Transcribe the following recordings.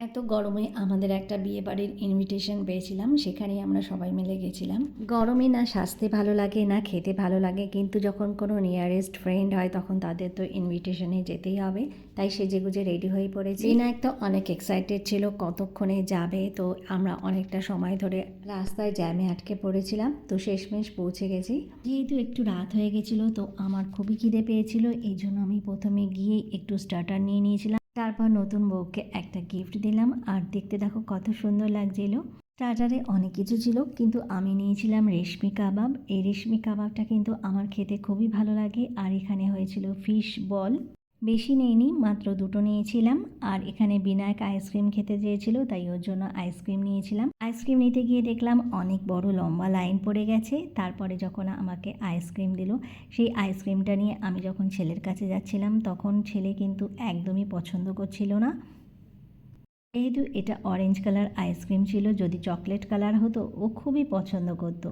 এত গরমে আমাদের একটা বিয়েবাড়ির ইনভিটেশন পেয়েছিলাম, সেখানেই আমরা সবাই মিলে গেছিলাম। গরমে না সাজতে ভালো লাগে না খেতে ভালো লাগে, কিন্তু যখন কোনো নিয়ারেস্ট ফ্রেন্ড হয় তখন তাদের তো ইনভিটেশনে যেতেই হবে। তাই সেজেগুজে রেডি হয়ে পড়েছি। বিনায়ক তো অনেক এক্সাইটেড ছিল কতক্ষণে যাবে, তো আমরা অনেকটা সময় ধরে রাস্তায় জ্যামে আটকে পড়েছিলাম, তো শেষমেশ পৌঁছে গেছি। যেহেতু একটু রাত হয়ে গেছিলো তো আমার খুবই খিদে পেয়েছিল, এই জন্য আমি প্রথমে গিয়ে একটু স্টার্টার নিয়ে নিয়েছিলাম। তারপর নতুন বউকে একটা গিফট দিলাম, আর দেখতে দেখো কত সুন্দর লাগছিল। স্টার্টারে অনেক কিছু ছিল, কিন্তু আমি নিয়েছিলাম রেশমি কাবাব। এই রেশমি কাবাবটা কিন্তু আমার খেতে খুবই ভালো লাগে। আর এখানে হয়েছিল ফিশ বল, বেশি নেইনি, মাত্র দুটো নিয়েছিলাম। আর এখানে বিনায়ক আইসক্রিম খেতে চেয়েছিল, তাই ওর জন্য আইসক্রিম নিয়েছিলাম। আইসক্রিম নিতে গিয়ে দেখলাম অনেক বড় লম্বা লাইন পড়ে গেছে। তারপরে যখন আমাকে আইসক্রিম দিল, সেই আইসক্রিমটা নিয়ে আমি যখন ছেলের কাছে যাচ্ছিলাম তখন ছেলে কিন্তু একদমই পছন্দ করছিল না। যেহেতু এটা অরেঞ্জ কালার আইসক্রিম ছিল, যদি চকলেট কালার হতো ও খুবই পছন্দ করতো।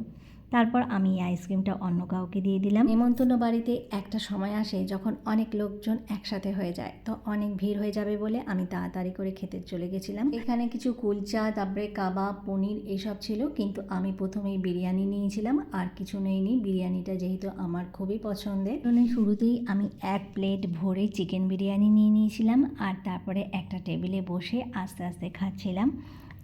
তারপর আমি এই আইসক্রিমটা অন্য কাউকে দিয়ে দিলাম। নেমন্তন্ন বাড়িতে একটা সময় আসে যখন অনেক লোকজন একসাথে হয়ে যায়, তো অনেক ভিড় হয়ে যাবে বলে আমি তাড়াতাড়ি করে খেতে চলে গেছিলাম। এখানে কিছু কুলচা, তারপরে কাবাব, পনির এইসব ছিল, কিন্তু আমি প্রথমেই বিরিয়ানি নিয়েছিলাম, আর কিছু নেইনি। বিরিয়ানিটা যেহেতু আমার খুবই পছন্দের, শুরুতেই আমি এক প্লেট ভরে চিকেন বিরিয়ানি নিয়ে নিয়েছিলাম, আর তারপরে একটা টেবিলে বসে আস্তে আস্তে খাচ্ছিলাম।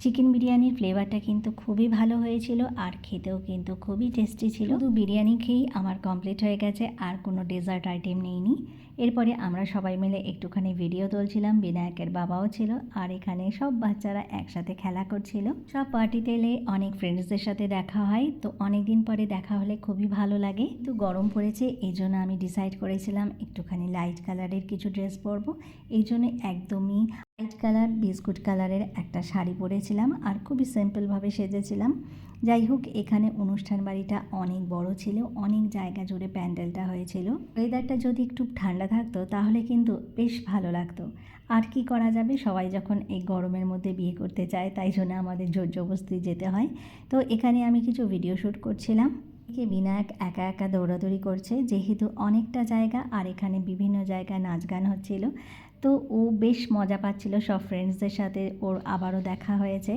চিকেন বিরিয়ানির ফ্লেভারটা কিন্তু খুবই ভালো হয়েছিল, আর খেতেও কিন্তু খুবই টেস্টি ছিল। শুধু বিরিয়ানি খেয়েই আমার কমপ্লিট হয়ে গেছে, আর কোনো ডেজার্ট আইটেম নেইনি। এরপরে আমরা সবাই মিলে একটুখানি ভিডিও তুলছিলাম, বিনায়কের বাবাও ছিল, আর এখানে সব বাচ্চারা একসাথে খেলা করছিল। সব পার্টিতে এলে অনেক ফ্রেন্ডসদের সাথে দেখা হয়, তো অনেক দিন পরে দেখা হলে খুবই ভালো লাগে। তো গরম পড়েছে, এই জন্য আমি ডিসাইড করেছিলাম একটুখানি লাইট কালারের কিছু ড্রেস পরবো। এই জন্য একদমই লাইট কালার বিস্কুট কালারের একটা শাড়ি পরেছিলাম, আর খুবই সিম্পলভাবে সেজেছিলাম। যাই হোক, এখানে অনুষ্ঠান বাড়িটা অনেক বড় ছিল, অনেক জায়গা জুড়ে প্যান্ডেলটা হয়েছিল। ওয়েদারটা যদি একটু ঠান্ডা থাকতো তাহলে কিন্তু বেশ ভালো লাগতো। আর কি করা যাবে, সবাই যখন এই গরমের মধ্যে বিয়ে করতে চায় তাই জন্য আমাদের জোর জবরদস্তি যেতে হয়। তো এখানে আমি কিছু ভিডিও শ্যুট করছিলাম। বিনায়ক একা একা দৌড়াদৌড়ি করছে, যেহেতু অনেকটা জায়গা আর এখানে বিভিন্ন জায়গায় নাচ গান হচ্ছিল, তো ও বেশ মজা পাচ্ছিল সব ফ্রেন্ডসদের সাথে, ওর আবারও দেখা হয়েছে।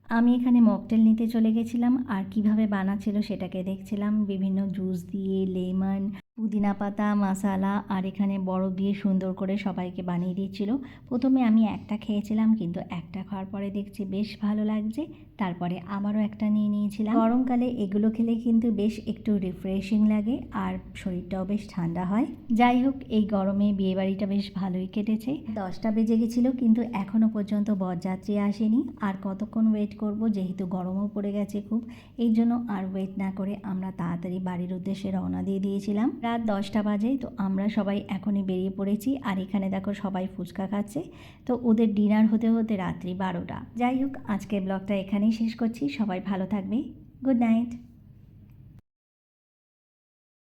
আমি এখানে মকটেল নিতে চলে গেছিলাম, আর কিভাবে বানাচ্ছিল সেটাকে দেখছিলাম। বিভিন্ন জুস দিয়ে, লেমন, পুদিনা পাতা, মশালা, আর এখানে বরফ দিয়ে সুন্দর করে সবাইকে বানিয়ে দিচ্ছিল। প্রথমে আমি একটা খেয়েছিলাম, কিন্তু একটা খাওয়ার পরে দেখছি বেশ ভালো লাগছে, তারপরে আবারও একটা নিয়ে নিয়েছিলাম। গরমকালে এগুলো খেলে কিন্তু বেশ একটু রিফ্রেশিং লাগে, আর শরীরটাও বেশ ঠান্ডা হয়। যাই হোক, এই গরমে বিয়েবাড়িটা বেশ ভালোই কেটেছে। 10টা বেজে গেছিলো, কিন্তু এখনও পর্যন্ত বরযাত্রী আসেনি। আর কতক্ষণ ওয়েট করব, যেহেতু গরমও পড়ে গেছে খুব, এই জন্য আর ওয়েট না করে আমরা তাড়াতাড়ি বাড়ির উদ্দেশ্যে রওনা দিয়ে দিয়েছিলাম। রাত 10টা বাজে, তো আমরা সবাই এখনই বেরিয়ে পড়েছি। আর এখানে দেখো সবাই ফুচকা খাচ্ছে, তো ওদের ডিনার হতে হতে রাত্রি 12টা। যাই হোক, আজকের ব্লগটা এখানেই শেষ করছি। সবাই ভালো থাকবে। Good night.